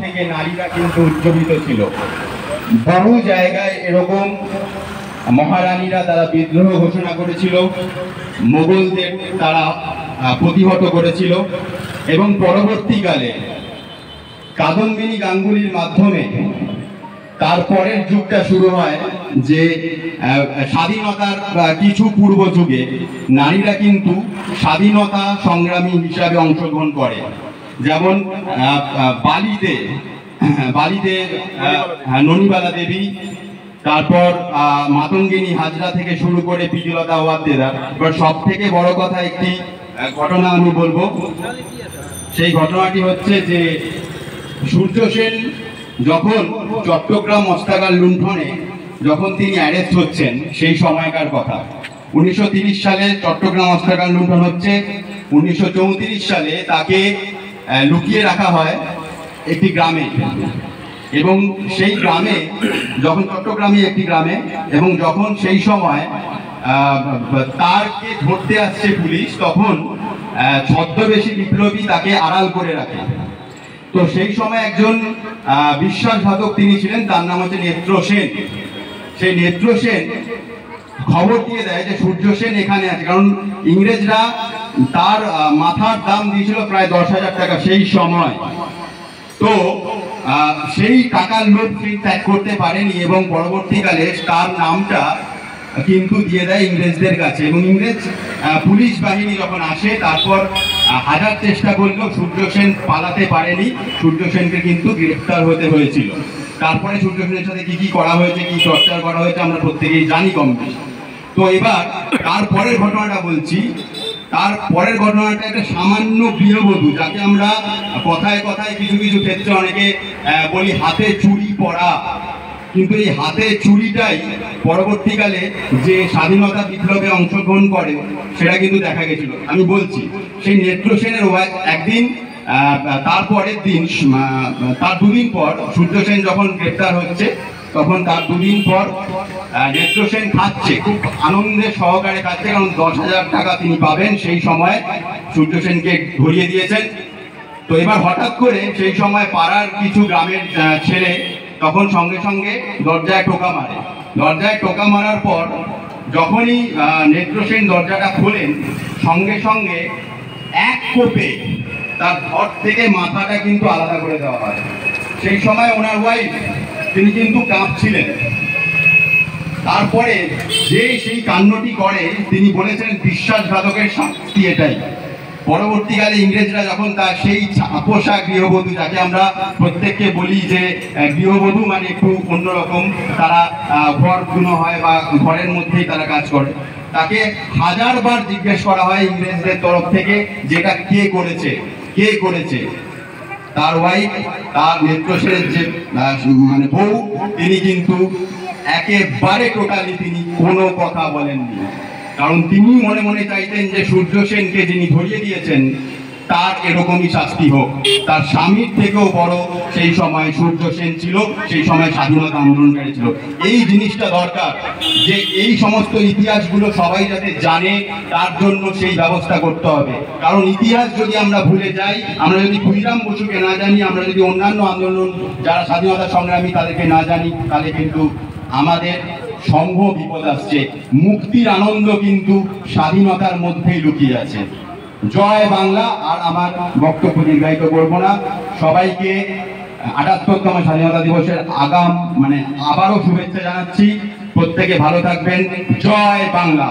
থেকে নারীরা কিন্তু উজ্জীবিত ছিল। বহু জায়গায় এরকম মহারানীরা তারা বিদ্রোহ ঘোষণা করেছিল, মোগলদের তারা প্রতিহত করেছিল এবং পরবর্তীকালে কাদম্বিনী গাঙ্গুলির মাধ্যমে তারপরের যুগটা শুরু হয় যে স্বাধীনতার কিছু পূর্ব যুগে নারীরা কিন্তু স্বাধীনতা সংগ্রামী হিসাবে অংশগ্রহণ করে। যেমন বালিতে ননিবালা দেবী, তারপর মাতঙ্গিনী হাজরা থেকে শুরু করে পিজলতা ওয়াদ্দেদার। এবার সব থেকে বড় কথা একটি ঘটনা আমি বলবো। সেই ঘটনাটি হচ্ছে যে সূর্য সেন যখন চট্টগ্রাম অস্ত্রাগার লুণ্ঠনে যখন তিনি অ্যারেস্ট হচ্ছেন, সেই সময়কার কথা। 1930 সালে চট্টগ্রাম অস্ত্রাগার লুণ্ঠন হচ্ছে। 1934 সালে তাকে লুকিয়ে রাখা হয় একটি গ্রামে, এবং সেই গ্রামে যখন চট্টগ্রামে একটি গ্রামে, এবং যখন সেই সময় তারকে ধরতে আসছে পুলিশ, তখন ছদ্মবেশী বিপ্লবী তাকে আড়াল করে রাখে। তো সেই সময় একজন বিশ্বাসঘাতক তিনি ছিলেন, তার নাম হচ্ছে নেত্র সেন। সেই নেত্র সেন খবর দিয়ে দেয় যে সূর্য সেন এখানে আছে, কারণ ইংরেজরা তার মাথার দাম দিয়েছিল প্রায় 10,000 টাকা সেই সময়। তো সেই টাকার লোভ সেই ত্যাগ করতে পারেনি এবং পরবর্তীকালে তার নামটা কিন্তু দিয়ে দেয় ইংরেজদের কাছে। এবং ইংরেজ পুলিশ বাহিনী যখন আসে, তারপর হাজার চেষ্টা করলেও সূর্য সেন পালাতে পারেনি। সূর্য সেনকে কিন্তু গ্রেফতার হতে হয়েছিল। তারপরে সূর্য সেনের সাথে কি কি করা হয়েছে, কি টর্চার করা হয়েছে আমরা প্রত্যেকেই জানি কম বেশি। তো এবার তারপরের ঘটনাটা বলছি। তারপরের ঘটনাটা একটা সামান্য গৃহবধূ, যাকে আমরা কথায় কথায় কিছু কিছু ক্ষেত্রে অনেকে বলি হাতে চুড়ি পরা, কিন্তু এই হাতে চুড়িটাই পরবর্তীকালে যে স্বাধীনতা বিপ্লবে অংশগ্রহণ করে সেটা কিন্তু দেখা গেছিল। আমি বলছি সেই নেত্র সেনের একদিন, তারপরের দিন, তার দুদিন পর সূর্য সেন যখন গ্রেপ্তার হচ্ছে, তখন তার দুদিন পর নেত্র সেন খাচ্ছে, খুব আনন্দের সহকারে খাচ্ছে, কারণ 10,000 টাকা তিনি পাবেন সেই সময় সূর্য সেনকে ধরিয়ে দিয়েছেন। তো এবার হঠাৎ করে সেই সময় পাড়ার কিছু গ্রামের ছেলে তখন সঙ্গে সঙ্গে দরজায় টোকা মারে। দরজায় টোকা মারার পর যখনই নেত্র সেন দরজাটা খোলেন, সঙ্গে সঙ্গে এক কোপে তার ঘর থেকে মাথাটা কিন্তু আলাদা করে দেওয়া হয়। সেই সময় ওনার ওয়াইফ তিনি কিন্তু কাঁপছিলেন। তারপরে যে সেই কাণ্ডটি করে তিনি বলেছেন বিশ্বাসঘাতকের শাস্তি এটাই। পরবর্তীকালে ইংরেজরা যখন তার সেই পোশাক গৃহবধূ, যাকে আমরা প্রত্যেককে বলি যে গৃহবধূ মানে একটু অন্যরকম, তারা ঘর ধুনো হয় বা ঘরের মধ্যেই তারা কাজ করে, তাকে হাজারবার জিজ্ঞেস করা হয় ইংরেজদের তরফ থেকে যেটা কে করেছে, কে করেছে। তার ওয়াইফ, তার নেত্র সেনের যে মানে বউ, তিনি কিন্তু একেবারে টোটালি তিনি কোনো কথা বলেননি, কারণ তিনি মনে মনে চাইতেন যে সূর্য সেনকে যিনি ধরিয়ে দিয়েছেন তার এরকমই শাস্তি হোক। তার স্বামীর থেকেও বড় সেই সময় সূর্য সেন ছিল, সেই সময় স্বাধীনতা আন্দোলনকারী ছিল। এই জিনিসটা দরকার যে এই সমস্ত ইতিহাসগুলো সবাই যাতে জানে, তার জন্য সেই ব্যবস্থা করতে হবে। কারণ ইতিহাস যদি আমরা ভুলে যাই, আমরা যদি ক্ষুদিরাম বসুকে না জানি, আমরা যদি অন্যান্য আন্দোলন যারা স্বাধীনতা সংগ্রামী তাদেরকে না জানি, তাহলে কিন্তু আমাদের সংঘ বিপদ আসছে। মুক্তির আনন্দ কিন্তু স্বাধীনতার মধ্যেই লুকিয়ে আছে। জয় বাংলা। আর আমার বক্তব্য দীর্ঘায়িত করবো না। সবাইকে ৭৮তম স্বাধীনতা দিবসের আগাম আবারও শুভেচ্ছা জানাচ্ছি। প্রত্যেকে ভালো থাকবেন। জয় বাংলা।